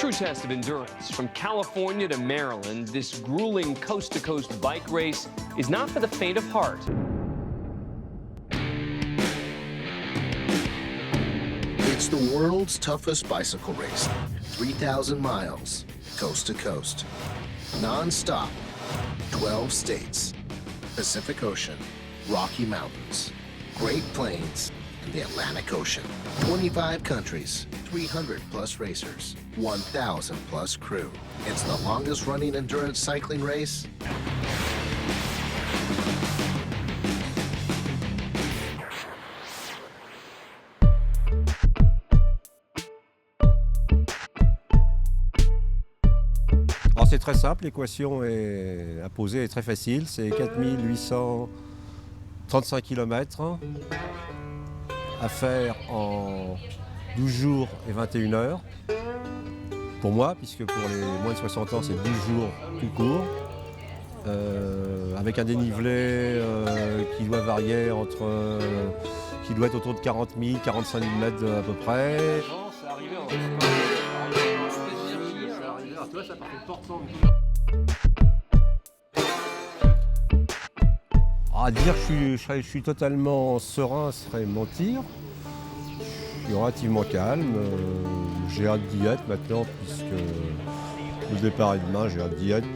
true test of endurance. From California to Maryland, this grueling coast-to-coast bike race is not for the faint of heart. It's the world's toughest bicycle race. 3,000 miles, coast to coast. Non-stop, 12 states. Pacific Ocean, Rocky Mountains, Great Plains, and the Atlantic Ocean. 25 countries, 300 plus racers, 1,000 plus crew. It's the longest running endurance cycling race. Alors c'est très simple, l'équation à poser est très facile, c'est 4835 km à faire en 12 jours et 21 heures. Pour moi, puisque pour les moins de 60 ans, c'est 12 jours tout court, avec un dénivelé qui doit varier qui doit être autour de 40 000, 45 000 mètres à peu près. À dire que je suis totalement serein serait mentir. Je suis relativement calme. J'ai hâte d'y être maintenant puisque le départ est demain. J'ai hâte d'y être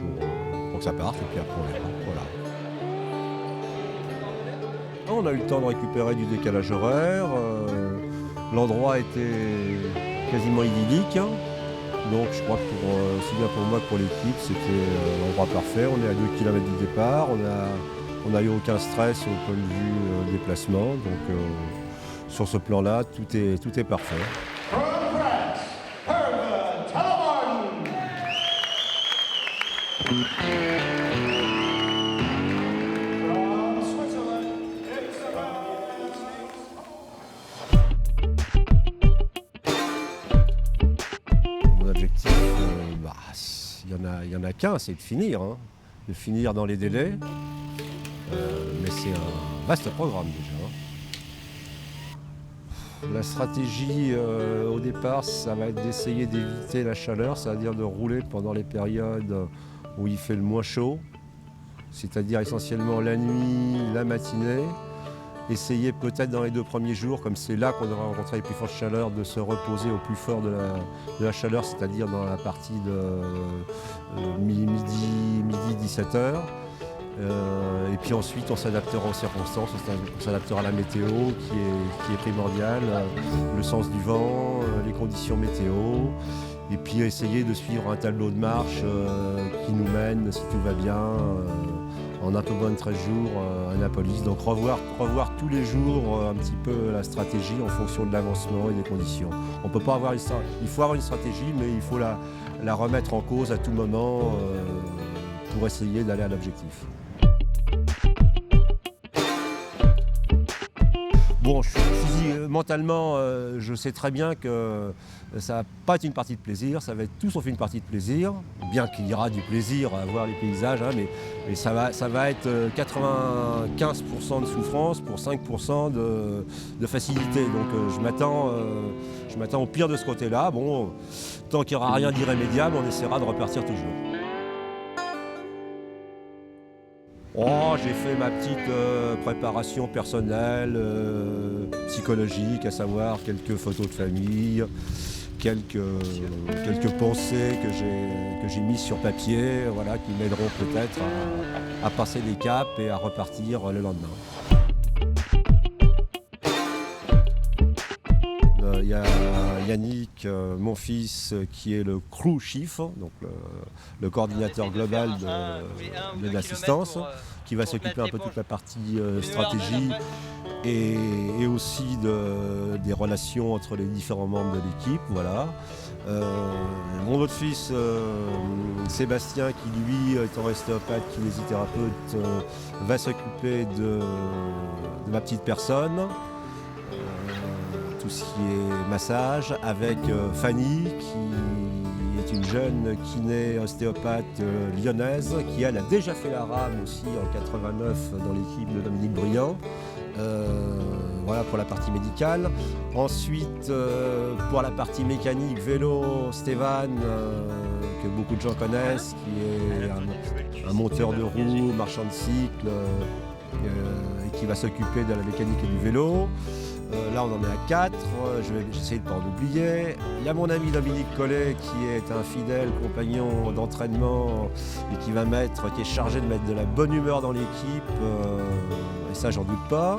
pour que ça parte et puis après on verra. Voilà. On a eu le temps de récupérer du décalage horaire. L'endroit était quasiment idyllique. Donc je crois que aussi bien pour moi que pour l'équipe, c'était l'endroit parfait. On est à 2 km du départ, on n'a eu aucun stress au point de vue déplacement. Donc sur ce plan-là, tout est parfait. Il y en a qu'un, c'est de finir dans les délais. Mais c'est un vaste programme déjà. La stratégie au départ, ça va être d'essayer d'éviter la chaleur, c'est-à-dire de rouler pendant les périodes où il fait le moins chaud, c'est-à-dire essentiellement la nuit, la matinée. Essayer peut-être dans les 2 premiers jours, comme c'est là qu'on aura rencontré les plus fortes chaleurs, de se reposer au plus fort de la chaleur, c'est-à-dire dans la partie de midi 17h. Et puis ensuite on s'adaptera aux circonstances, on s'adaptera à la météo qui est primordiale, le sens du vent, les conditions météo. Et puis essayer de suivre un tableau de marche qui nous mène, si tout va bien, en un peu moins de 13 jours à Annapolis. Donc revoir tous les jours un petit peu la stratégie en fonction de l'avancement et des conditions. On peut pas avoir il faut avoir une stratégie, mais il faut la remettre en cause à tout moment pour essayer d'aller à l'objectif. Bon, mentalement, je sais très bien que ça va pas être une partie de plaisir, ça va être tout sauf une partie de plaisir, bien qu'il y aura du plaisir à voir les paysages, mais ça va être 95% de souffrance pour 5% de facilité. Donc je m'attends au pire de ce côté-là. Bon, tant qu'il n'y aura rien d'irrémédiable, on essaiera de repartir toujours. Oh, j'ai fait ma petite préparation personnelle, psychologique, à savoir quelques photos de famille, quelques pensées que j'ai mises sur papier, voilà, qui m'aideront peut-être à passer des caps et à repartir le lendemain. Il y a Yannick, mon fils, qui est le crew chief, donc le coordinateur global de l'assistance, qui va s'occuper un peu de toute la partie stratégie et aussi des relations entre les différents membres de l'équipe. Voilà. Mon autre fils, Sébastien, qui lui, étant ostéopathe, kinésithérapeute, va s'occuper de ma petite personne. Tout ce qui est massage, avec Fanny, qui est une jeune kiné ostéopathe lyonnaise, qui elle a déjà fait la rame aussi en 89 dans l'équipe de Dominique Briand. Voilà pour la partie médicale. Ensuite, pour la partie mécanique, vélo, Stéphane, que beaucoup de gens connaissent, qui est un monteur de roues, marchand de cycle, et qui va s'occuper de la mécanique et du vélo. Là, on en est à 4, j'essaie de ne pas en oublier. Il y a mon ami Dominique Collet, qui est un fidèle compagnon d'entraînement et qui est chargé de mettre de la bonne humeur dans l'équipe, et ça, j'en doute pas.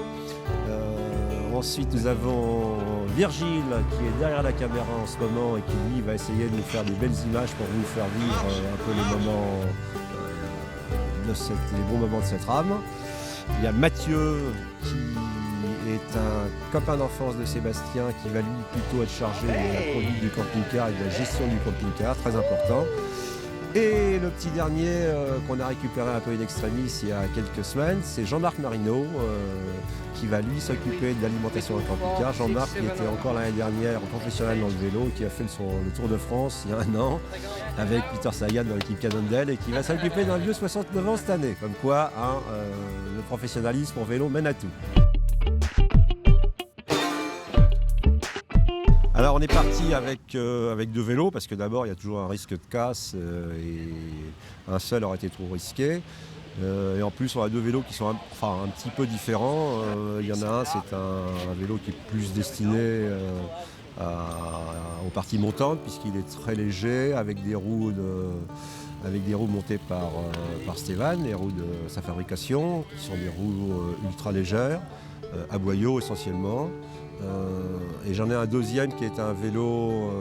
Ensuite, nous avons Virgile, qui est derrière la caméra en ce moment et qui, lui, va essayer de nous faire des belles images pour vous faire vivre un peu les moments, les bons moments de cette rame. Il y a Mathieu, qui est un copain d'enfance de Sébastien, qui va lui plutôt être chargé de la conduite du camping-car et de la gestion du camping-car, très important. Et le petit dernier qu'on a récupéré un peu in extremis il y a quelques semaines, c'est Jean-Marc Marino, qui va lui s'occuper de l'alimentation du camping-car. Jean-Marc qui était encore l'année dernière professionnel dans le vélo, qui a fait le Tour de France il y a 1 an avec Peter Sagan dans l'équipe Cannondale et qui va s'occuper d'un vieux 69 ans cette année. Comme quoi, le professionnalisme en vélo mène à tout. Alors on est parti avec 2 vélos parce que d'abord il y a toujours un risque de casse et un seul aurait été trop risqué. Et en plus on a 2 vélos qui sont un petit peu différents. Il y en a un, c'est un vélo qui est plus destiné aux parties montantes puisqu'il est très léger avec des roues montées par Stéphane, les roues de sa fabrication, qui sont des roues ultra légères, à boyaux essentiellement. Et j'en ai un deuxième qui est un vélo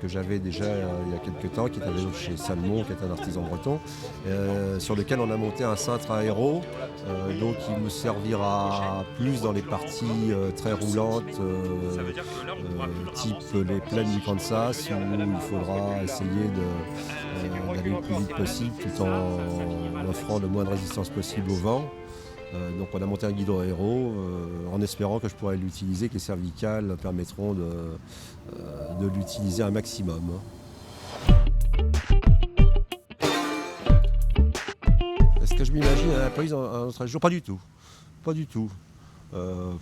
que j'avais déjà il y a quelques temps, qui est un vélo chez Salmon, qui est un artisan breton, sur lequel on a monté un cintre aéro, donc il me servira plus dans les parties très roulantes, type les plaines du Kansas, où il faudra essayer d'aller le plus vite possible tout en offrant le moins de résistance possible au vent. Donc on a monté un guidon aéro en espérant que je pourrais l'utiliser, que les cervicales permettront de l'utiliser un maximum. Est-ce que je m'imagine à la police un autre jour? Pas du tout. Pas du tout. Non,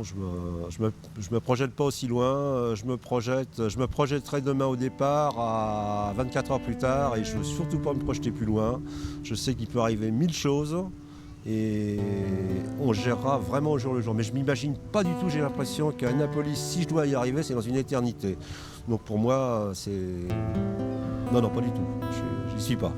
je me projette pas aussi loin. Je me projetterai demain au départ à 24 heures plus tard et je ne veux surtout pas me projeter plus loin. Je sais qu'il peut arriver 1000 choses. Et on gérera vraiment au jour le jour. Mais je ne m'imagine pas du tout, j'ai l'impression qu'Annapolis, si je dois y arriver, c'est dans une éternité. Donc pour moi, c'est... Non, pas du tout. J'y suis pas.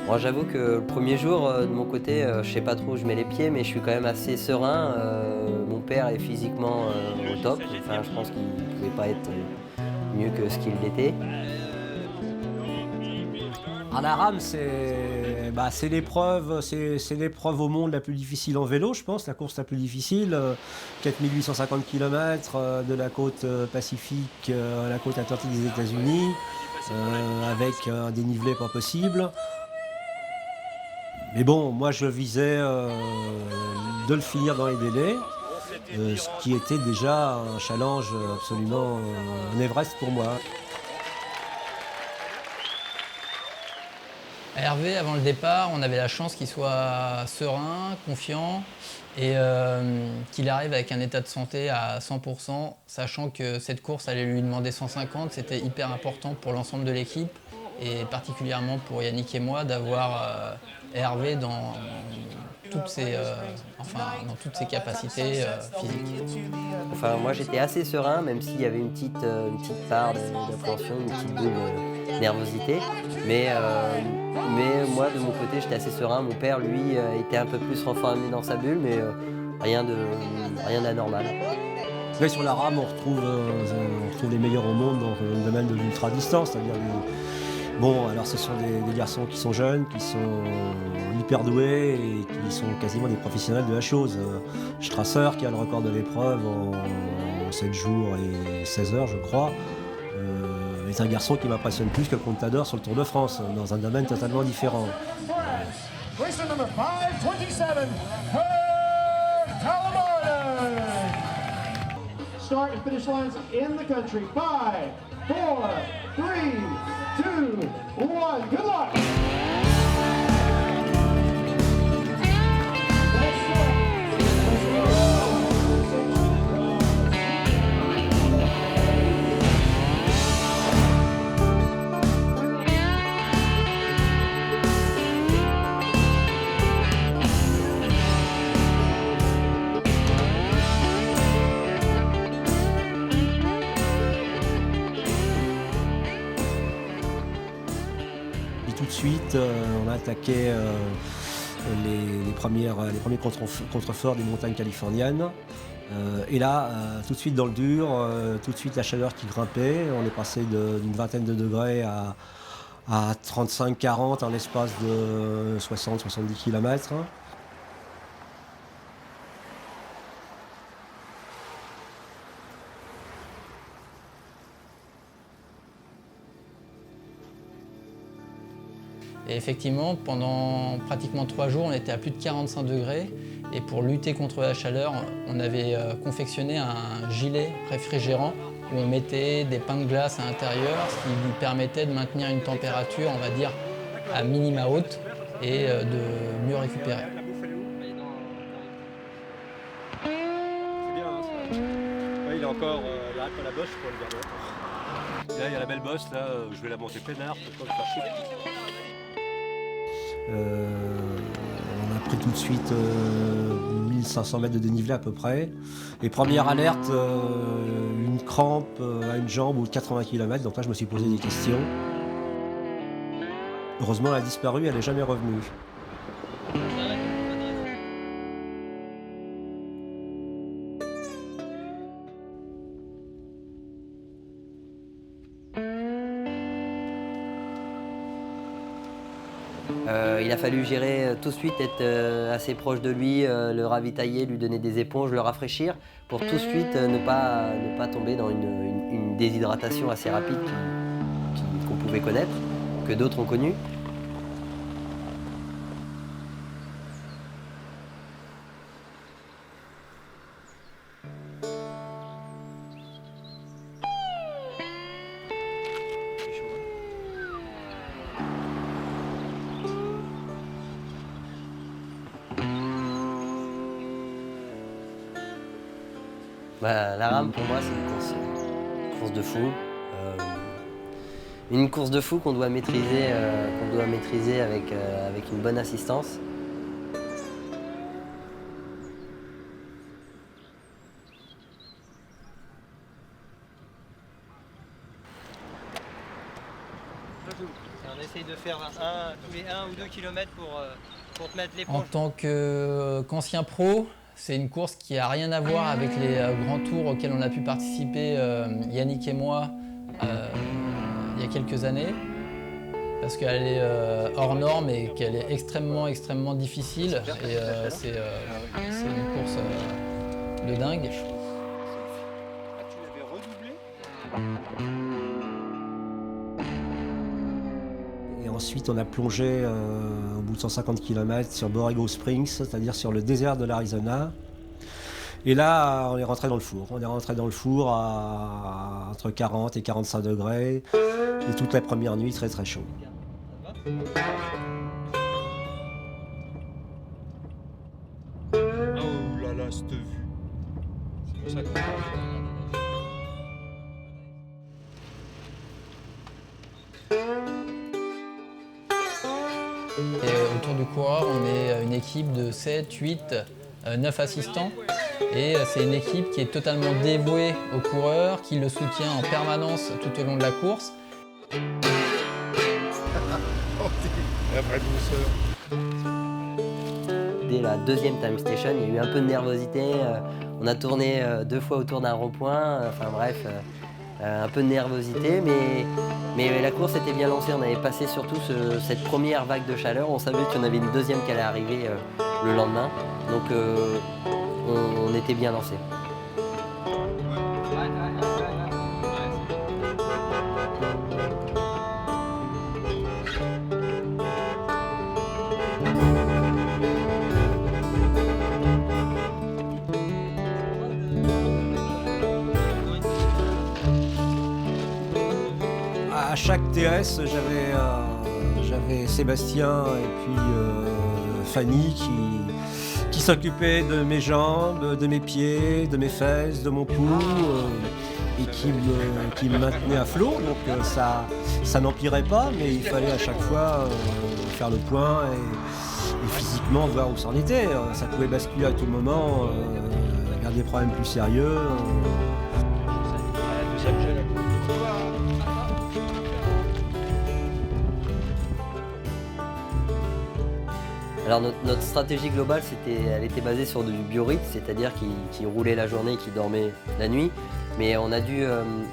Moi, j'avoue que le premier jour, de mon côté, je sais pas trop où je mets les pieds, mais je suis quand même assez serein. Mon père est physiquement au top. Enfin, je pense qu'il ne pouvait pas être mieux que ce qu'il était. La rame, c'est l'épreuve au monde la plus difficile en vélo, je pense, la course la plus difficile. 4850 km de la côte Pacifique à la côte Atlantique des États-Unis, avec un dénivelé pas possible. Mais bon, moi je visais de le finir dans les délais, ce qui était déjà un challenge absolument, un Everest pour moi. Hervé, avant le départ, on avait la chance qu'il soit serein, confiant et qu'il arrive avec un état de santé à 100%, sachant que cette course allait lui demander 150. C'était hyper important pour l'ensemble de l'équipe et particulièrement pour Yannick et moi d'avoir Hervé dans toutes ses capacités physiques. Enfin, moi j'étais assez serein, même s'il y avait une petite part d'appréhension, une petite boule de nervosité. Mais moi de mon côté j'étais assez serein. Mon père lui était un peu plus renfermé dans sa bulle, mais rien d'anormal. Là, sur la rame, on retrouve les meilleurs au monde dans le domaine de l'ultra-distance, c'est-à-dire bon, alors ce sont des garçons qui sont jeunes, qui sont hyper doués et qui sont quasiment des professionnels de la chose. Strasser, qui a le record de l'épreuve en 7 jours et 16 heures, je crois, est un garçon qui m'impressionne plus que le Contador sur le Tour de France, dans un domaine totalement différent. racer number 527, Herb Talamardo. Start and finish lines in the country. 5, 4, 3, 2, 1. Good luck. Et tout de suite, on a attaqué les premiers contreforts des montagnes californiennes. Et là, tout de suite dans le dur, tout de suite la chaleur qui grimpait. On est passé d'une vingtaine de degrés à 35-40 en l'espace de 60-70 km. Et effectivement, pendant pratiquement 3 jours, on était à plus de 45 degrés. Et pour lutter contre la chaleur, on avait confectionné un gilet réfrigérant où on mettait des pains de glace à l'intérieur, ce qui lui permettait de maintenir une température, on va dire, à minima haute et de mieux récupérer. C'est bien, hein, ça. Ouais, il arrête pas la bosse pour le garder. Là, il y a la belle bosse, là, je vais la monter peinard pour pas le faire chier. On a pris tout de suite 1500 mètres de dénivelé à peu près. Et première alerte, une crampe à une jambe au bout de 80 km. Donc là, je me suis posé des questions. Heureusement, elle a disparu, elle n'est jamais revenue. Il a fallu gérer tout de suite, être assez proche de lui, le ravitailler, lui donner des éponges, le rafraîchir, pour tout de suite ne pas tomber dans une déshydratation assez rapide qu'on pouvait connaître, que d'autres ont connu. La rame, pour moi, c'est une course de fou. Une course de fou qu'on doit maîtriser, avec une bonne assistance. On essaye de faire tous les 1 ou 2 km pour te mettre l'éponge. En tant qu'ancien pro, c'est une course qui n'a rien à voir avec les grands tours auxquels on a pu participer, Yannick et moi, il y a quelques années. Parce qu'elle est hors norme et qu'elle est extrêmement difficile. Et c'est une course de dingue. Et ensuite, on a plongé au bout de 150 km sur Borrego Springs, c'est-à-dire sur le désert de l'Arizona. Et là, on est rentré dans le four. On est rentré dans le four à entre 40 et 45 degrés. Et toute la première nuit, très chaud. Oh là là, cette vue. C'est pour ça que... Et autour du coureur, on est une équipe de 7, 8, 9 assistants. Et c'est une équipe qui est totalement dévouée au coureur, qui le soutient en permanence tout au long de la course. La vraie douceur. Dès la deuxième time station, il y a eu un peu de nervosité. On a tourné 2 fois autour d'un rond-point. Enfin bref, un peu de nervosité, mais la course était bien lancée. On avait passé surtout cette première vague de chaleur. On savait qu'il y en avait une deuxième qui allait arriver le lendemain. Donc on était bien lancé. chaque TS, j'avais Sébastien et puis Fanny qui s'occupaient de mes jambes, de mes pieds, de mes fesses, de mon cou et qui me maintenaient à flot. Donc ça n'empirait pas, mais il fallait à chaque fois faire le point et physiquement voir où c'en était. Ça pouvait basculer à tout moment, vers des problèmes plus sérieux. Alors notre stratégie globale, elle était basée sur du biorhythme, c'est-à-dire qu'il roulait la journée et qu'il dormait la nuit. Mais on a dû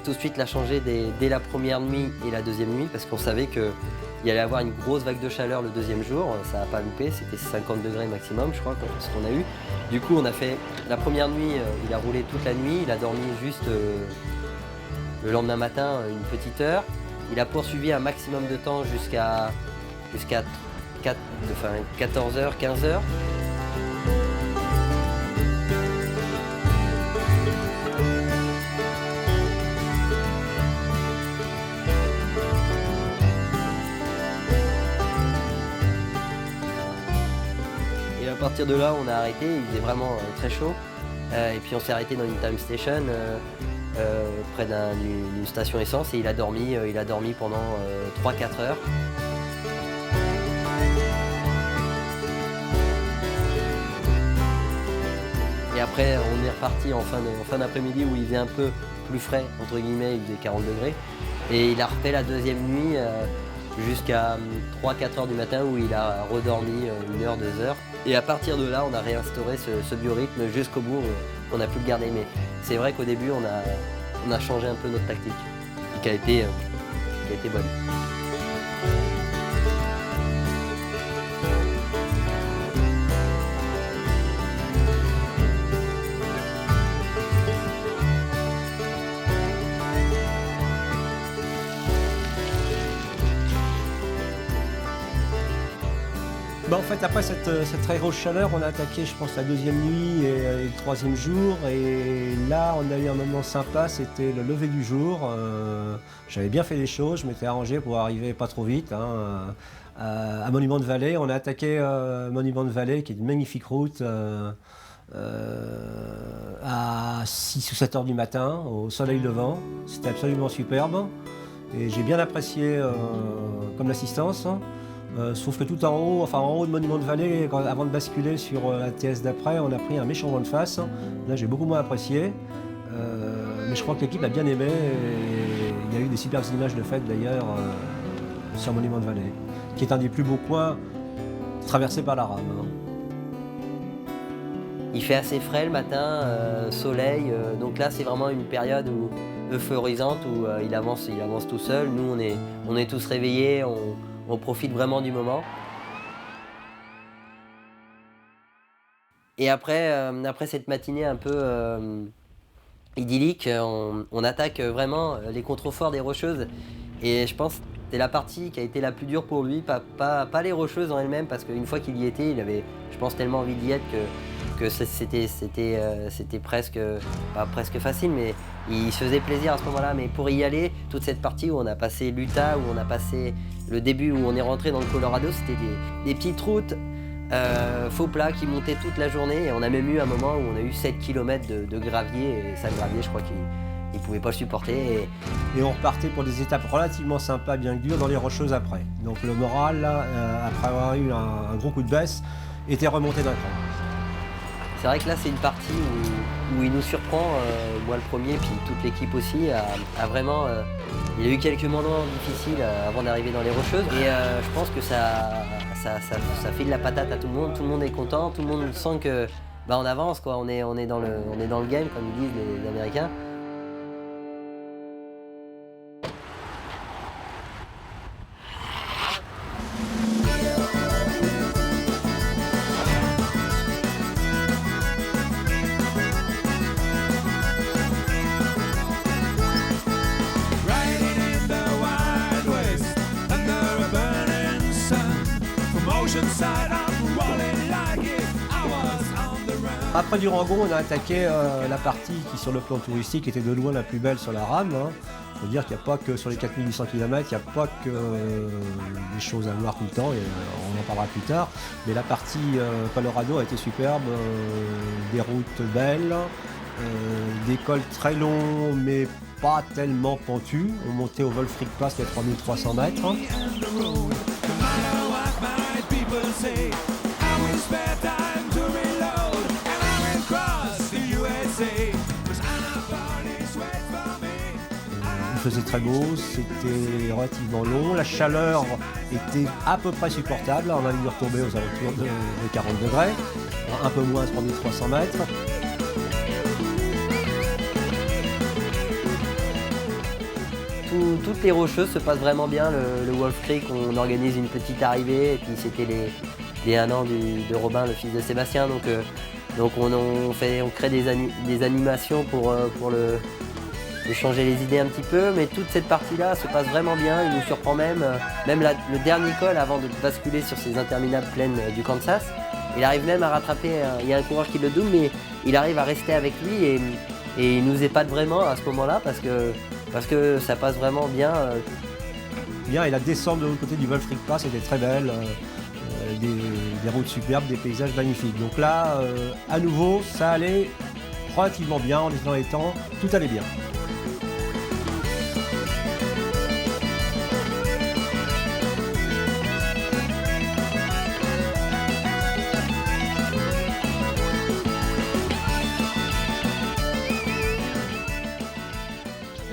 tout de suite la changer dès la première nuit et la deuxième nuit parce qu'on savait qu'il allait y avoir une grosse vague de chaleur le deuxième jour. Ça n'a pas loupé, c'était 50 degrés maximum, je crois, ce qu'on a eu. Du coup, on a fait la première nuit, il a roulé toute la nuit, il a dormi juste le lendemain matin une petite heure. Il a poursuivi un maximum de temps jusqu'à 14h, 15h. Et à partir de là, on a arrêté, il faisait vraiment très chaud. Et puis on s'est arrêté dans une time station près d'une station essence et il a dormi pendant 3-4 heures. Et après, on est reparti en fin d'après-midi où il faisait un peu plus frais, entre guillemets, il faisait 40 degrés. Et il a refait la deuxième nuit jusqu'à 3-4 heures du matin où il a redormi 1 heure, 2 heures. Et à partir de là, on a réinstauré ce biorhythme jusqu'au bout, on a pu le garder. Mais c'est vrai qu'au début, on a changé un peu notre tactique, qui a été bonne. En fait, après cette très grosse chaleur, on a attaqué, je pense, la deuxième nuit et le troisième jour. Et là, on a eu un moment sympa, c'était le lever du jour. J'avais bien fait les choses, je m'étais arrangé pour arriver pas trop vite à Monument de Vallée. On a attaqué Monument de Vallée, qui est une magnifique route, à 6 ou 7 heures du matin, au soleil levant. C'était absolument superbe. Et j'ai bien apprécié comme l'assistance. Sauf que tout en haut de Monument de Vallée, avant de basculer sur la TS d'après, on a pris un méchant vent de face. Là, j'ai beaucoup moins apprécié. Mais je crois que l'équipe a bien aimé. Et il y a eu des superbes images de fête d'ailleurs sur Monument de Vallée, qui est un des plus beaux coins traversés par la rame. Il fait assez frais le matin, soleil. Donc là, c'est vraiment une période euphorisante où il avance tout seul. Nous, on est tous réveillés. On profite vraiment du moment. Et après cette matinée un peu idyllique, on attaque vraiment les contreforts des Rocheuses. Et je pense que c'est la partie qui a été la plus dure pour lui, pas les Rocheuses en elles-mêmes, parce qu'une fois qu'il y était, il avait, je pense, tellement envie d'y être que c'était presque, pas presque facile, mais il se faisait plaisir à ce moment-là. Mais pour y aller, toute cette partie où on a passé l'Utah, où on a passé le début, où on est rentré dans le Colorado, c'était des petites routes faux plats qui montaient toute la journée. Et on a même eu un moment où on a eu 7 km de gravier. Et ça, le gravier, je crois qu'il ne pouvait pas le supporter. Et on repartait pour des étapes relativement sympas, bien dures, dans les Rocheuses après. Donc le moral, là, après avoir eu un gros coup de baisse, était remonté d'un cran. C'est vrai que là, c'est une partie où il nous surprend, moi le premier, puis toute l'équipe aussi, à vraiment... il y a eu quelques moments difficiles avant d'arriver dans les Rocheuses. Et je pense que ça file la patate à tout le monde est content, tout le monde sent que on avance, quoi. On est dans le game, comme ils disent les Américains. Après Durango, on a attaqué la partie qui, sur le plan touristique, était de loin la plus belle sur la rame, Il faut dire qu'il n'y a pas que sur les 4800 km, il n'y a pas que des choses à voir tout le temps, et on en parlera plus tard. Mais la partie Colorado a été superbe, des routes belles, des cols très longs mais pas tellement pentus. On montait au Wolf Creek Pass, qui est 3300 mètres. Il faisait très beau, c'était relativement long, la chaleur était à peu près supportable, on a dû retomber aux alentours de 40 degrés, un peu moins à 3300 mètres. Toutes les rocheuses se passent vraiment bien, le Wolf Creek, on organise une petite arrivée, et puis c'était les 1 an de Robin, le fils de Sébastien, donc on crée des animations pour de changer les idées un petit peu, mais toute cette partie-là se passe vraiment bien, il nous surprend même le dernier col avant de basculer sur ces interminables plaines du Kansas. Il arrive même à rattraper, il y a un coureur qui le double, mais il arrive à rester avec lui et il nous épate vraiment à ce moment-là parce que ça passe vraiment bien. Bien, et la descente de l'autre côté du Wolf Creek Pass était très belle, des routes superbes, des paysages magnifiques. Donc là, à nouveau, ça allait relativement bien, en dans les temps, tout allait bien.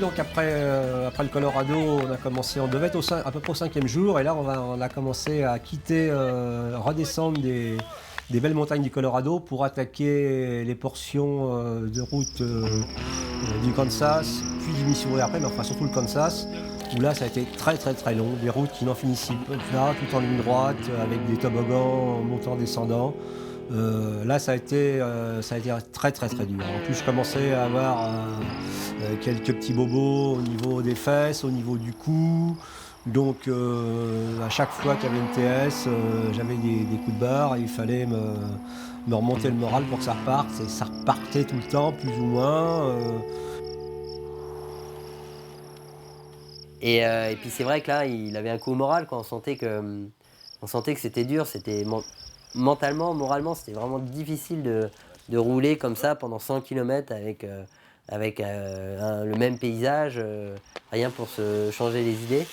Donc après le Colorado, on devait être à peu près au 5e jour, et là on a commencé à quitter, redescendre des belles montagnes du Colorado pour attaquer les portions de route du Kansas, puis du Missouri après, mais enfin surtout le Kansas, où là ça a été très très très long, des routes qui n'en finissent pas, tout en ligne droite, avec des toboggans montant descendant. Là ça a été très très très dur. En plus je commençais à avoir quelques petits bobos au niveau des fesses, au niveau du cou. Donc à chaque fois qu'il y avait une TS, j'avais des coups de barre et il fallait me remonter le moral pour que ça reparte. Et ça repartait tout le temps, plus ou moins. Et puis c'est vrai que là, il avait un coup au moral, quoi. On sentait que c'était dur, c'était mentalement, moralement, c'était vraiment difficile de rouler comme ça pendant 100 km avec le même paysage, rien pour se changer les idées.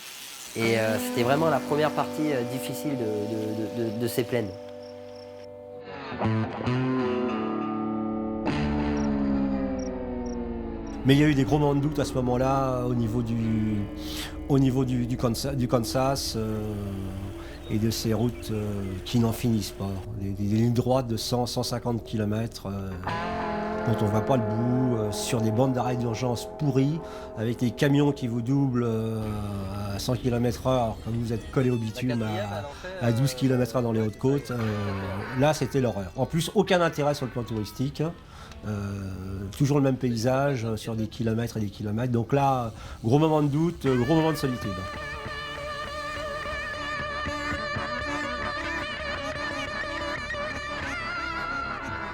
Et c'était vraiment la première partie difficile de ces plaines. Mais il y a eu des gros moments de doute à ce moment-là au niveau du Kansas et de ces routes qui n'en finissent pas. Des lignes droites de 100-150 km dont on ne voit pas le bout, sur des bandes d'arrêt d'urgence pourries, avec des camions qui vous doublent à 100 km/h alors que vous êtes collé au bitume à 12 km/h dans les Hautes-Côtes. Là, c'était l'horreur. En plus, aucun intérêt sur le plan touristique. Toujours le même paysage sur des kilomètres et des kilomètres. Donc là, gros moment de doute, gros moment de solitude.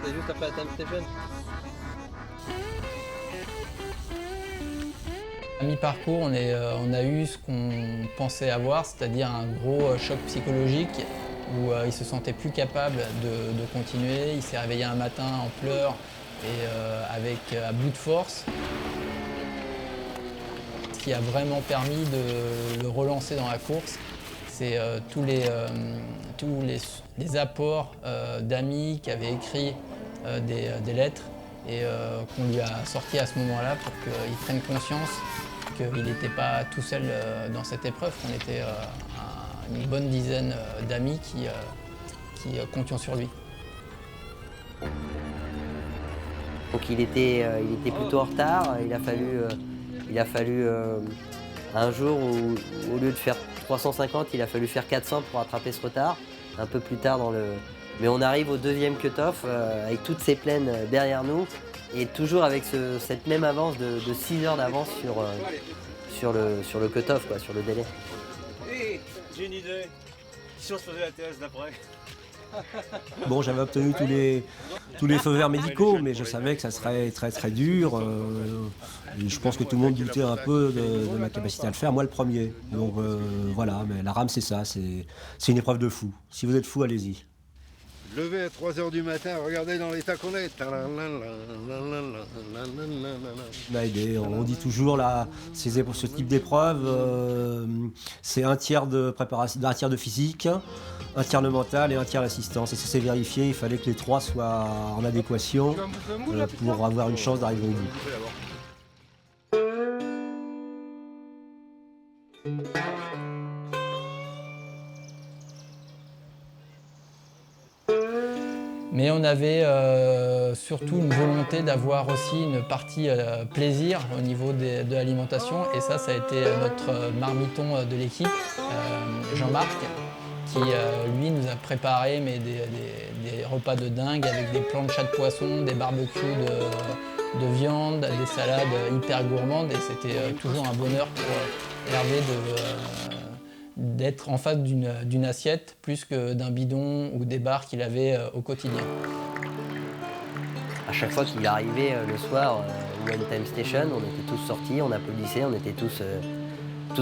C'est juste après la time station. À mi-parcours, on a eu ce qu'on pensait avoir, c'est-à-dire un gros choc psychologique où il se sentait plus capable de continuer. Il s'est réveillé un matin en pleurs et à bout de force. Ce qui a vraiment permis de le relancer dans la course, c'est tous les apports d'amis qui avaient écrit des lettres et qu'on lui a sorti à ce moment-là pour qu'il prenne conscience qu'il n'était pas tout seul dans cette épreuve, qu'on était une bonne dizaine d'amis qui comptions sur lui. Donc il était plutôt en retard, il a fallu un jour où au lieu de faire 350, il a fallu faire 400 pour rattraper ce retard, un peu plus tard Mais on arrive au 2e cut-off avec toutes ces plaines derrière nous et toujours avec cette même avance de 6 heures d'avance sur le cut-off, quoi, sur le délai. Hey, j'ai une idée. Si on se faisait la TS d'après. Bon, j'avais obtenu tous les feux verts médicaux, mais je savais que ça serait très très dur. Et je pense que tout le monde doutait un peu de ma capacité à le faire, moi le premier. Donc voilà, mais la rame c'est ça, c'est une épreuve de fou. Si vous êtes fou, allez-y. Lever à 3 h du matin, regardez dans l'état qu'on est. m'a aidé. On dit toujours là, ce type d'épreuve, c'est un tiers de préparation, un tiers de physique, un tiers de mental et un tiers d'assistance. Et ça s'est vérifié, il fallait que les trois soient en adéquation pour avoir une chance d'arriver au bout. Mais on avait surtout une volonté d'avoir aussi une partie plaisir au niveau de l'alimentation. Et ça a été notre marmiton de l'équipe, Jean-Marc, qui lui nous a préparé des repas de dingue avec des planchas de poisson, des barbecues de viande, des salades hyper gourmandes. Et c'était toujours un bonheur pour Hervé d'être en face d'une assiette plus que d'un bidon ou des bars qu'il avait au quotidien. À chaque fois qu'il arrivait le soir au One Time Station, on était tous sortis, on applaudissait, on était tous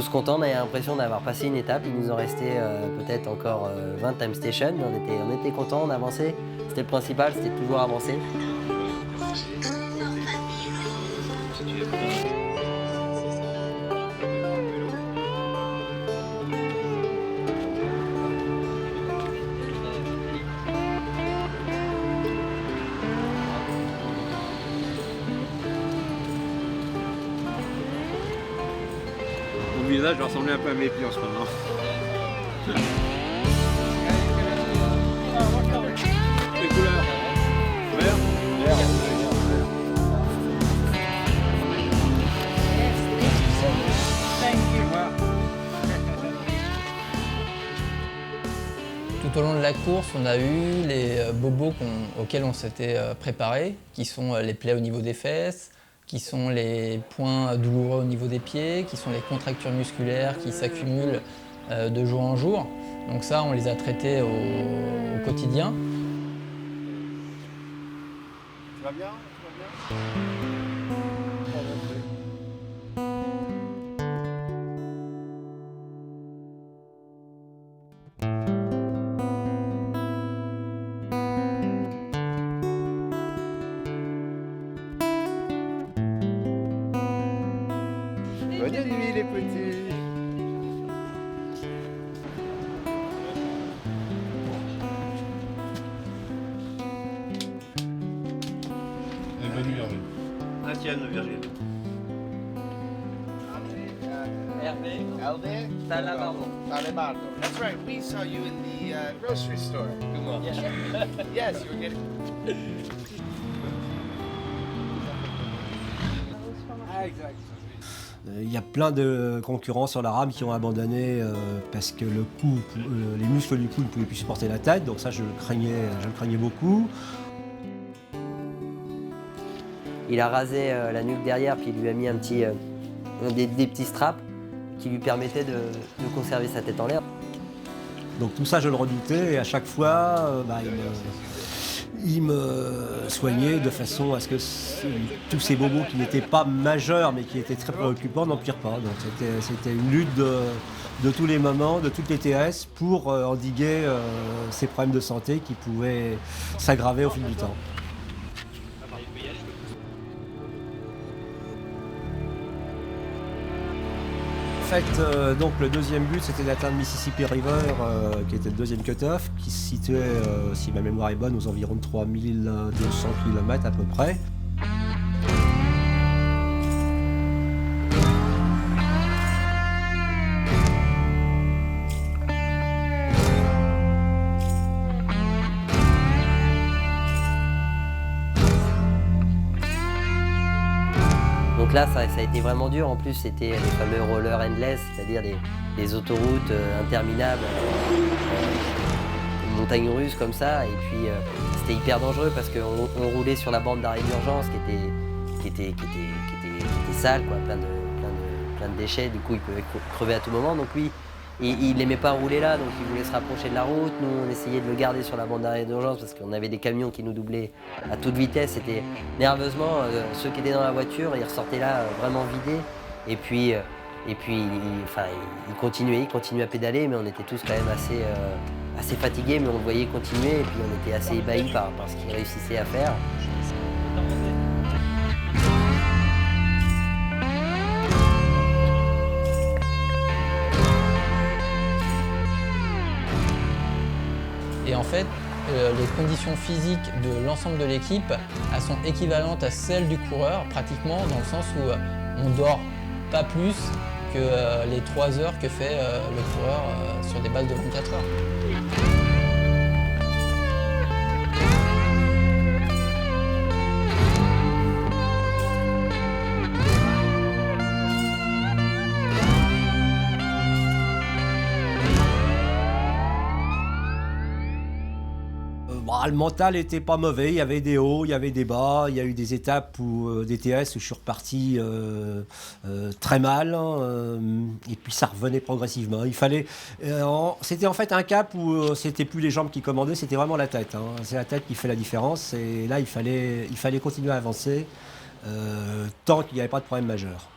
contents. On avait l'impression d'avoir passé une étape. Il nous en restait peut-être encore 20 Time Station, mais on était contents, on avançait. C'était le principal, c'était toujours avancer. Mon visage va ressembler un peu à mes pieds en ce moment. Les couleurs. Vert. Tout au long de la course, on a eu les bobos auxquels on s'était préparé, qui sont les plaies au niveau des fesses, qui sont les points douloureux au niveau des pieds, qui sont les contractures musculaires qui s'accumulent de jour en jour. Donc ça, on les a traités au quotidien. Tu vas bien? Bonne nuit les petits. Bonne nuit, Hervé. La tienne, Virgile. Hervé, Talabardo. Talabardo. That's right. We saw you in the grocery store. Yes, you were getting. Il y a plein de concurrents sur la rame qui ont abandonné parce que le cou, les muscles du cou ne pouvaient plus supporter la tête, donc ça je le craignais beaucoup. Il a rasé la nuque derrière, puis il lui a mis des petits straps qui lui permettaient de conserver sa tête en l'air. Donc tout ça je le redoutais et à chaque fois il me soignait de façon à ce que tous ces bobos qui n'étaient pas majeurs mais qui étaient très préoccupants n'empirent pas. Donc c'était une lutte de tous les moments, de toutes les TS pour endiguer ces problèmes de santé qui pouvaient s'aggraver au fil du temps. En fait, donc le deuxième but c'était d'atteindre Mississippi River, qui était le deuxième cut-off, qui se situait, si ma mémoire est bonne, aux environs de 3200 km à peu près. Donc là, ça a été vraiment dur. En plus, c'était les fameux rollers endless, c'est-à-dire des autoroutes interminables, une montagne russe comme ça. Et puis, c'était hyper dangereux parce qu'on roulait sur la bande d'arrêt d'urgence qui était sale, quoi, plein de déchets. Du coup, il pouvait crever à tout moment. Donc lui, il n'aimait pas rouler là, donc il voulait se rapprocher de la route. Nous, on essayait de le garder sur la bande d'arrêt d'urgence parce qu'on avait des camions qui nous doublaient à toute vitesse. C'était nerveusement, ceux qui étaient dans la voiture, ils ressortaient là vraiment vidés. Et puis il continuait à pédaler, mais on était tous quand même assez fatigués, mais on le voyait continuer, et puis on était assez ébahis par ce qu'il réussissait à faire. Et en fait, les conditions physiques de l'ensemble de l'équipe, elles sont équivalentes à celles du coureur, pratiquement, dans le sens où on dort pas plus que les 3 heures que fait le coureur sur des bases de 24 heures. Le mental n'était pas mauvais, il y avait des hauts, il y avait des bas, il y a eu des étapes des TS où je suis reparti très mal, et puis ça revenait progressivement. C'était en fait un cap où c'était plus les jambes qui commandaient, c'était vraiment la tête. C'est la tête qui fait la différence, et là il fallait continuer à avancer tant qu'il n'y avait pas de problème majeur.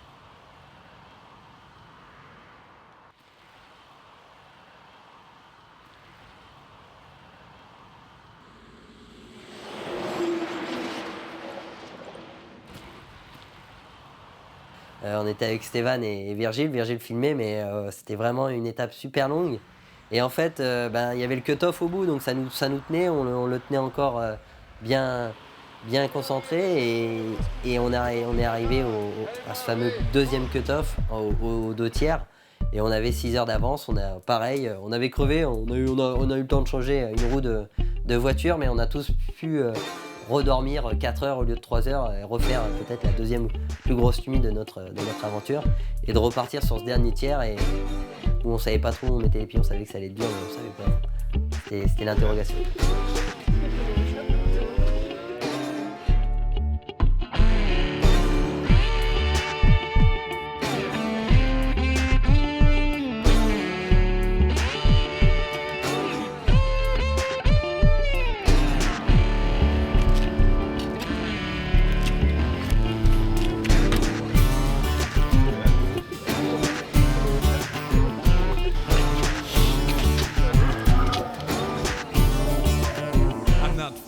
On était avec Stéphane et Virgile filmait, mais c'était vraiment une étape super longue. Et en fait, il y avait le cut-off au bout, donc ça nous tenait, on le tenait encore bien concentré, et on est arrivé à ce fameux deuxième cut-off, aux 2 tiers, et on avait 6 heures d'avance. On avait crevé, on a eu le temps de changer une roue de voiture, mais on a tous pu redormir 4 heures au lieu de 3 heures, et refaire peut-être la deuxième plus grosse nuit de notre aventure, et de repartir sur ce dernier tiers, et où on savait pas trop où on mettait les pieds. On savait que ça allait être dur, mais on savait pas. C'était l'interrogation.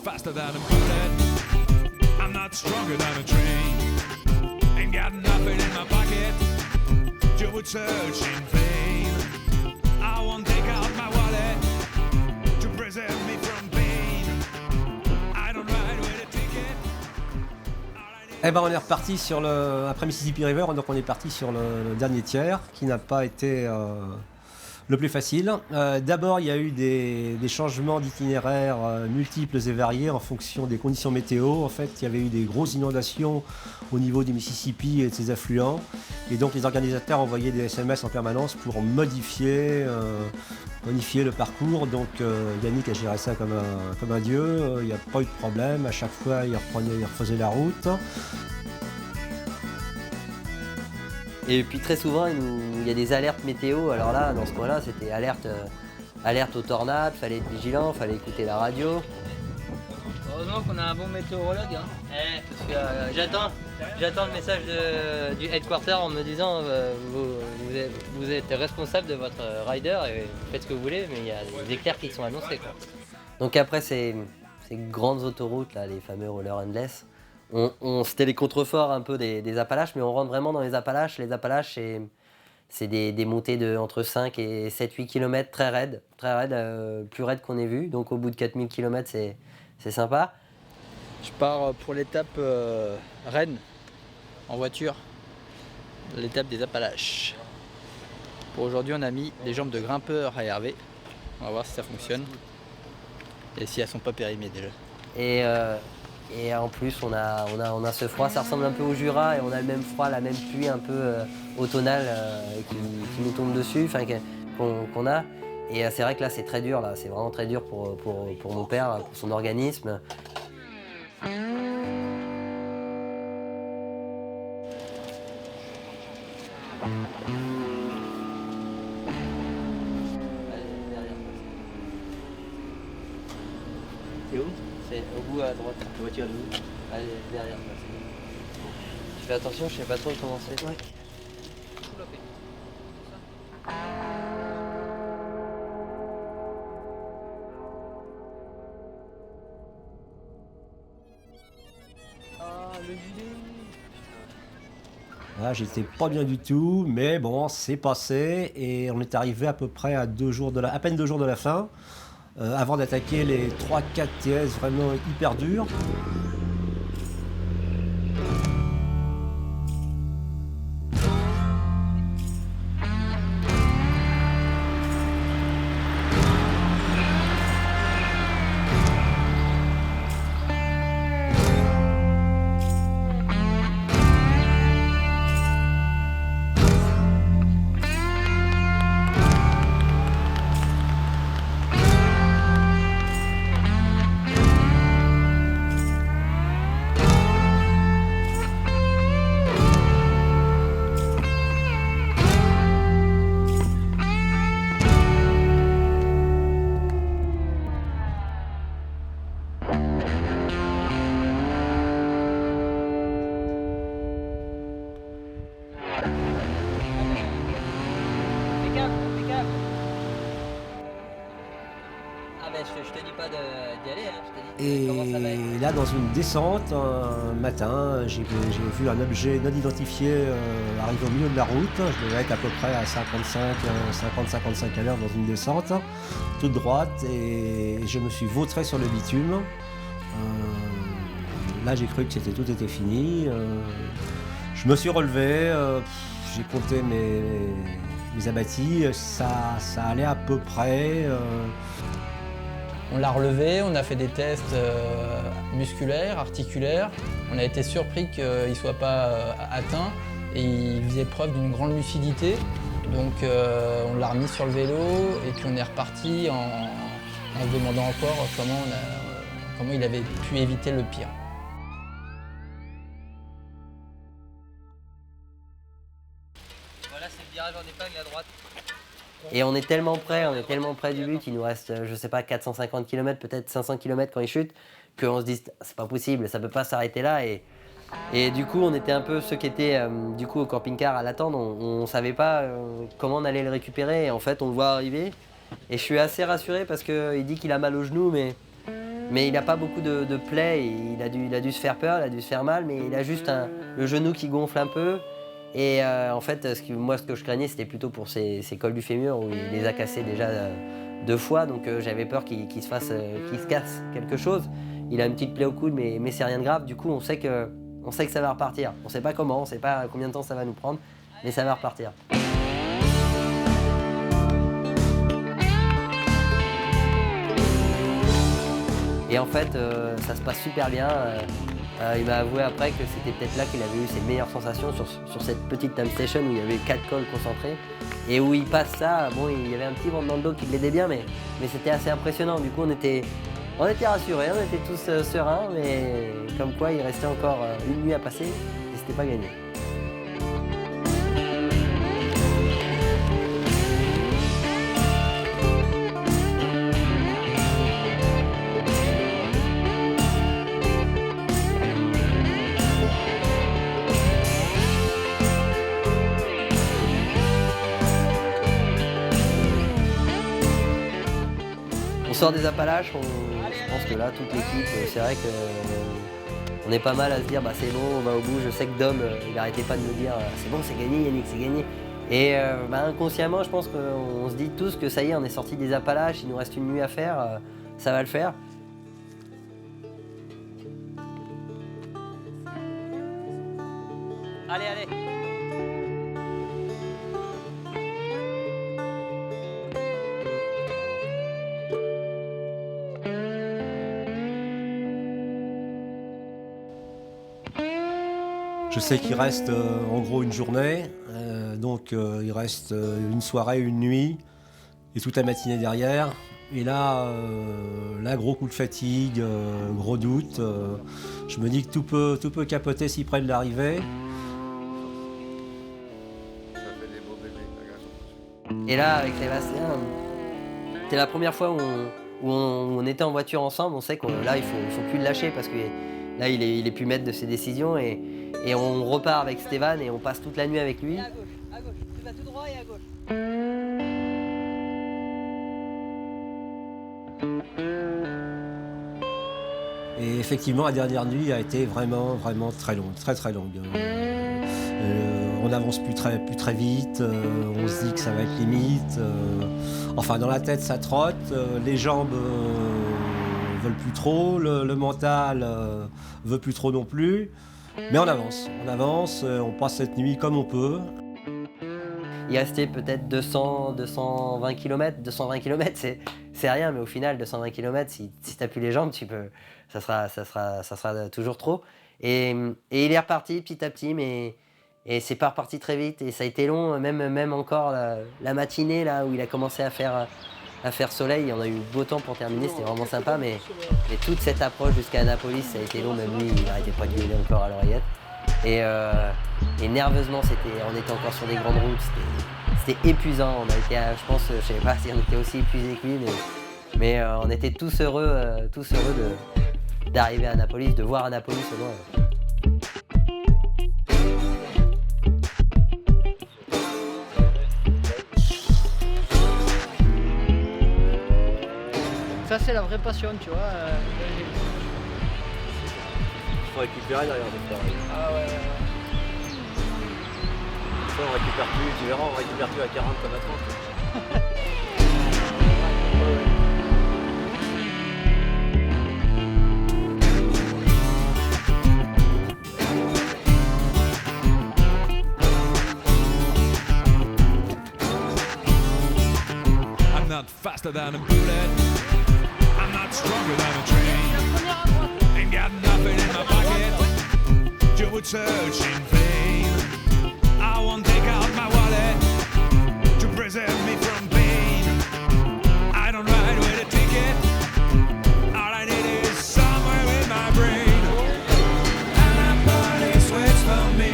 Faster than a bullet, I'm not stronger than a train. Ain't got nothing in my pocket, you would search in vain. I won't take out my wallet to preserve me from pain. I don't ride with a ticket. On est reparti après Mississippi River, donc on est parti sur le dernier tiers, qui n'a pas été le plus facile. D'abord, il y a eu des changements d'itinéraire multiples et variés en fonction des conditions météo. En fait, il y avait eu des grosses inondations au niveau du Mississippi et de ses affluents. Et donc, les organisateurs envoyaient des SMS en permanence pour modifier le parcours. Donc, Yannick a géré ça comme un dieu. Il n'y a pas eu de problème. À chaque fois, il refaisait la route. Et puis très souvent, il y a des alertes météo. Alors là, dans ce coin-là, c'était alerte aux tornades, fallait être vigilant, fallait écouter la radio. Heureusement qu'on a un bon météorologue. Parce que j'attends le message du headquarter en me disant vous êtes responsable de votre rider et vous faites ce que vous voulez, mais il y a des éclairs qui sont annoncés, quoi. Donc après ces grandes autoroutes, là, les fameux rollers endless, c'était les contreforts un peu des Appalaches, mais on rentre vraiment dans les Appalaches. Les Appalaches, c'est des montées de entre 5 et 7-8 km très raides, plus raides qu'on ait vu. Donc au bout de 4000 km, c'est sympa. Je pars pour l'étape Rennes, en voiture, l'étape des Appalaches. Pour aujourd'hui, on a mis des jambes de grimpeur à Hervé. On va voir si ça fonctionne et si elles sont pas périmées déjà. Et en plus, on a ce froid, ça ressemble un peu au Jura, et on a le même froid, la même pluie un peu automnale qui nous tombe dessus, qu'on a. Et c'est vrai que là, c'est très dur, là. C'est vraiment très dur pour mon père, pour son organisme. C'est au bout à droite. La voiture est où? Allez, derrière. Là, c'est bon. Tu fais attention, je sais pas trop comment c'est. Ouais. Là, j'étais pas bien du tout, mais bon, c'est passé et on est arrivé à peu près à à peine 2 jours de la fin, avant d'attaquer les 3-4 TS vraiment hyper durs. Je te dis pas d'y aller, hein. Je te dis Et comment ça va être. là, dans une descente, un matin, j'ai vu un objet non identifié arriver au milieu de la route. Je devais être à peu près à 50-55 à l'heure dans une descente, toute droite, et je me suis vautré sur le bitume. Là, j'ai cru que tout était fini. Je me suis relevé, j'ai compté mes abattis, ça allait à peu près. On l'a relevé, on a fait des tests musculaires, articulaires. On a été surpris qu'il ne soit pas atteint et il faisait preuve d'une grande lucidité. Donc on l'a remis sur le vélo et puis on est reparti en se demandant encore comment il avait pu éviter le pire. Voilà, c'est le virage en épingle à droite. Et on est tellement près du but, il nous reste, je sais pas, 450 km, peut-être 500 km quand il chute, qu'on se dit, c'est pas possible, ça peut pas s'arrêter là. Et du coup, on était un peu ceux qui étaient du coup, au camping-car à l'attendre, on savait pas comment on allait le récupérer, et en fait, on le voit arriver. Et je suis assez rassuré parce qu'il dit qu'il a mal au genou, mais il n'a pas beaucoup de plaies, il a dû se faire peur, il a dû se faire mal, mais il a juste le genou qui gonfle un peu. Et en fait, ce que je craignais, c'était plutôt pour ses cols du fémur où il les a cassés déjà 2 fois, donc j'avais peur qu'il se casse quelque chose. Il a une petite plaie au coude, mais c'est rien de grave. Du coup, on sait que ça va repartir. On ne sait pas comment, on ne sait pas combien de temps ça va nous prendre, mais ça va repartir. Et en fait, ça se passe super bien. Il m'a avoué après que c'était peut-être là qu'il avait eu ses meilleures sensations sur cette petite time station où il y avait 4 cols concentrés et où il passe ça. Bon, il y avait un petit vent dans le dos qui l'aidait bien, mais c'était assez impressionnant. Du coup, on était rassurés, on était tous sereins, mais comme quoi il restait encore une nuit à passer et c'était pas gagné. On sort des Appalaches, je pense que là, toute l'équipe, c'est vrai qu'on est pas mal à se dire, bah, c'est bon, on va au bout. Je sais que Dom, il n'arrêtait pas de nous dire, c'est bon, c'est gagné Yannick, c'est gagné. Et inconsciemment, je pense qu'on se dit tous que ça y est, on est sorti des Appalaches, il nous reste une nuit à faire, ça va le faire. Allez, allez. Je sais qu'il reste en gros une journée, donc il reste une soirée, une nuit et toute la matinée derrière. Et là, gros coup de fatigue, gros doute. Je me dis que tout peut capoter si près de l'arrivée. Et là, avec Sébastien, c'était la première fois où où on était en voiture ensemble, on sait que là, il faut plus le lâcher parce que là, il est plus maître de ses décisions et on repart avec Stéphane et on passe toute la nuit avec lui. À gauche, tu vas tout droit et à gauche. Et effectivement, la dernière nuit a été vraiment très longue, très longue. On n'avance plus très vite, on se dit que ça va être limite. Enfin, dans la tête, ça trotte, les jambes veulent plus trop, le mental veut plus trop non plus. Mais on avance, on passe cette nuit comme on peut. Il restait peut-être 220 km. 220 km, c'est rien, mais au final, 220 km, si tu plus les jambes, ça sera toujours trop. Et il est reparti petit à petit, et c'est pas reparti très vite. Et ça a été long, même encore la matinée là, où il a commencé à faire soleil. On a eu beau temps pour terminer, c'était vraiment sympa. Mais toute cette approche jusqu'à Annapolis, ça a été long. Même lui, il n'arrêtait pas de gueuler encore à l'oreillette. Et nerveusement, on était encore sur des grandes routes, c'était épuisant. On a été, je pense, je sais pas si on était aussi épuisés que lui, mais on était tous heureux d'arriver à Annapolis, de voir Annapolis au loin. Ça, c'est la vraie passion, tu vois. Il faut récupérer derrière le pareil. Ah ouais. Ça, on récupère plus, tu verras, on récupère plus à 40 comme à 30. I'm not faster than a bullet. I'm not stronger than a train. Ain't got nothing in my pocket. You would search in vain. I won't take out my wallet to preserve me from pain. I don't ride with a ticket. All I need is somewhere in my brain. Annapolis waits for me.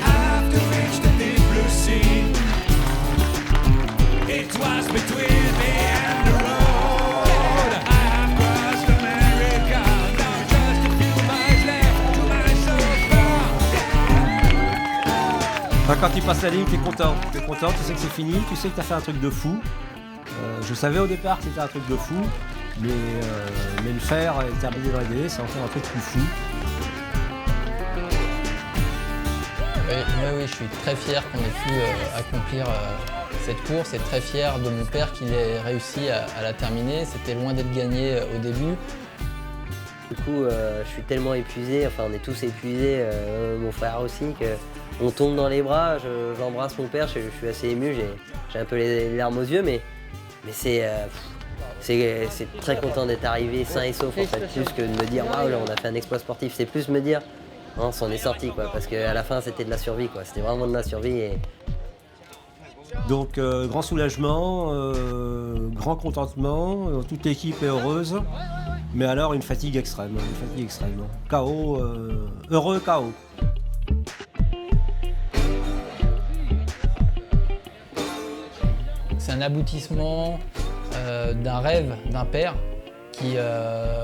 I have to reach the deep blue sea. It was between me and the road. I have crossed America. Now just a few miles left to my sofa. Enfin, quand tu passes la ligne, t'es content, tu sais que c'est fini, tu sais que t'as fait un truc de fou. Je savais au départ que c'était un truc de fou, mais le faire et terminer dans les délais, c'est encore un truc plus fou. Oui, je suis très fier qu'on ait pu accomplir cette course et très fier de mon père qu'il ait réussi à la terminer. C'était loin d'être gagné au début. Du coup, je suis tellement épuisé, enfin on est tous épuisés, mon frère aussi, qu'on tombe dans les bras, j'embrasse mon père, je suis assez ému, j'ai un peu les larmes aux yeux, mais c'est très content d'être arrivé sain et sauf, en fait, plus que de me dire waouh, là on a fait un exploit sportif, c'est plus me dire on s'en est sorti, quoi, parce qu'à la fin c'était de la survie, quoi, c'était vraiment de la survie. Donc grand soulagement, grand contentement, toute l'équipe est heureuse, mais alors une fatigue extrême. KO, heureux KO. C'est un aboutissement d'un rêve d'un père qui,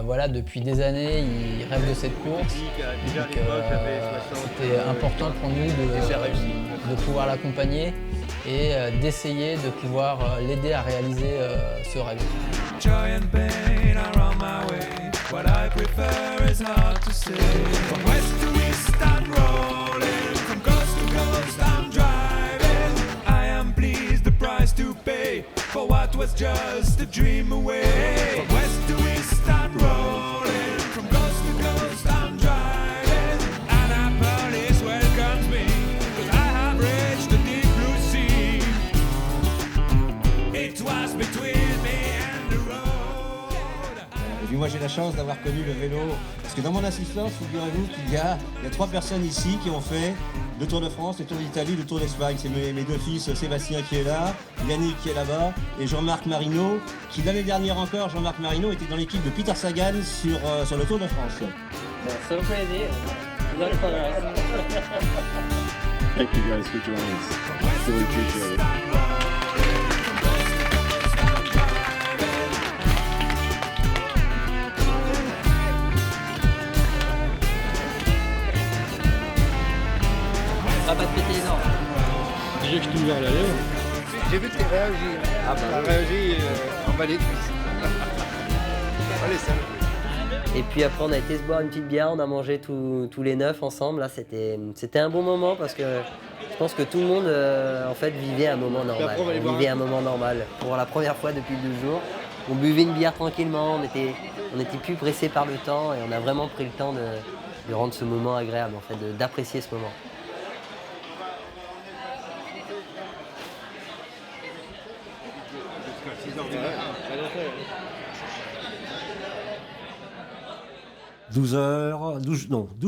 voilà, depuis des années, il rêve de cette course. Donc, c'était important pour nous de pouvoir l'accompagner et d'essayer de pouvoir l'aider à réaliser ce rêve. Joy and pain are on my way. What I prefer is hard to say. From west to east I'm rolling. From coast to coast I'm driving. I am pleased the price to pay for what was just a dream away. From west to east I'm rolling. From coast to coast I'm driving. Annapolis welcomes me, 'cause I have reached the deep blue sea. It was between me and the road. Et puis moi j'ai la chance d'avoir connu le vélo, parce que dans mon assistance, figurez-vous qu'il y a 3 personnes ici qui ont fait le Tour de France, le Tour d'Italie, le Tour d'Espagne. C'est mes 2 fils, Sébastien qui est là, Yannick qui est là-bas, et Jean-Marc Marino, qui l'année dernière encore, Jean-Marc Marino était dans l'équipe de Peter Sagan sur le Tour de France. So crazy. Thank you guys for joining us. Really appreciate it. j'ai que je t'ai ouvert la lèvre. J'ai vu que tu réagi. Ah bah, T'as réagi en bas des cuisses. Allez, salut. Et puis après, on a été se boire une petite bière, on a mangé tous les 9 ensemble. Là, c'était un bon moment parce que je pense que tout le monde en fait vivait un moment normal. On vivait un moment normal. Pour la première fois depuis 12 jours, on buvait une bière tranquillement, on était plus pressé par le temps et on a vraiment pris le temps de rendre ce moment agréable, en fait, d'apprécier ce moment. « 12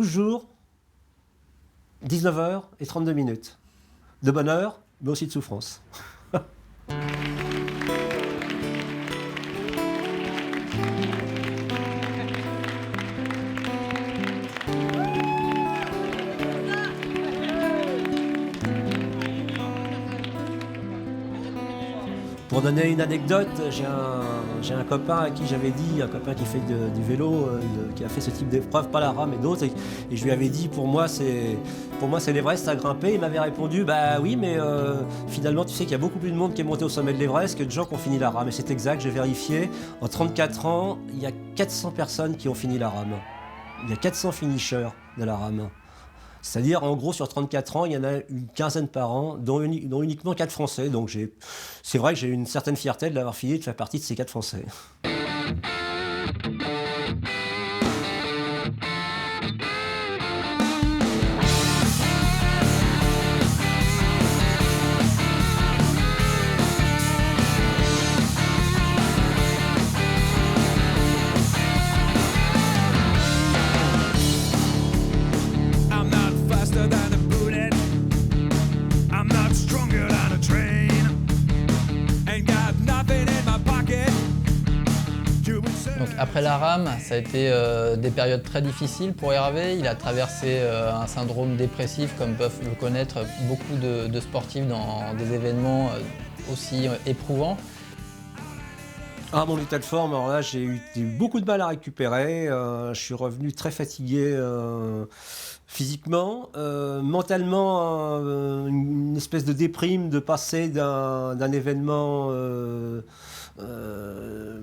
jours, 19 heures et 32 minutes. De bonheur, mais aussi de souffrance. » Pour donner une anecdote, j'ai un copain à qui j'avais dit, un copain qui fait du vélo, qui a fait ce type d'épreuve, pas la rame et d'autres, et je lui avais dit pour moi c'est l'Everest à grimper. Il m'avait répondu bah oui mais finalement tu sais qu'il y a beaucoup plus de monde qui est monté au sommet de l'Everest que de gens qui ont fini la rame. Et c'est exact, j'ai vérifié, en 34 ans, il y a 400 personnes qui ont fini la rame. Il y a 400 finishers de la rame. C'est-à-dire, en gros, sur 34 ans, il y en a une quinzaine par an, dont uniquement 4 Français. Donc c'est vrai que j'ai une certaine fierté de l'avoir fini et de faire partie de ces 4 Français. Donc après la rame, ça a été des périodes très difficiles pour Hervé. Il a traversé un syndrome dépressif comme peuvent le connaître beaucoup de sportifs dans des événements aussi éprouvants. Ah, mon état de forme, alors là j'ai eu beaucoup de mal à récupérer, je suis revenu très fatigué physiquement, mentalement une espèce de déprime de passer d'un événement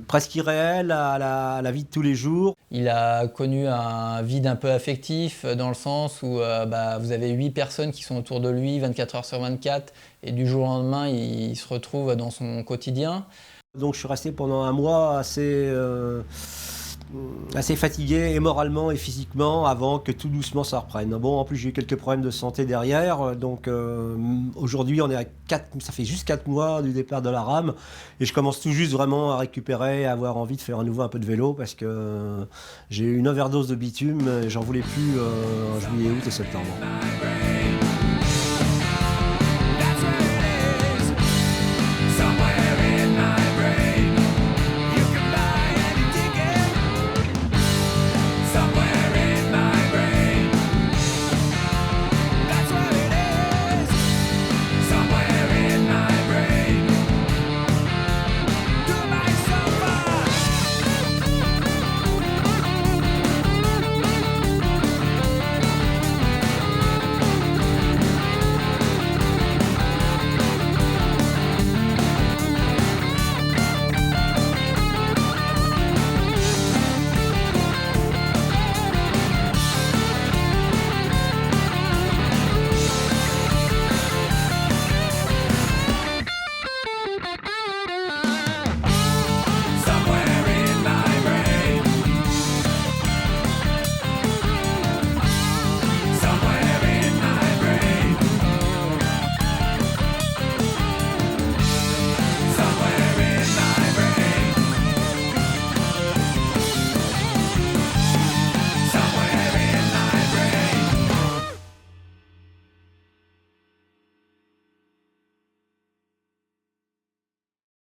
presque irréel à la vie de tous les jours. Il a connu un vide un peu affectif dans le sens où vous avez 8 personnes qui sont autour de lui 24 heures sur 24 et du jour au lendemain il se retrouve dans son quotidien. Donc je suis resté pendant un mois assez fatigué et moralement et physiquement avant que tout doucement ça reprenne. Bon, en plus j'ai eu quelques problèmes de santé derrière, donc aujourd'hui on est à 4, ça fait juste 4 mois du départ de la rame et je commence tout juste vraiment à récupérer, à avoir envie de faire à nouveau un peu de vélo parce que j'ai eu une overdose de bitume et j'en voulais plus en juillet, août et septembre.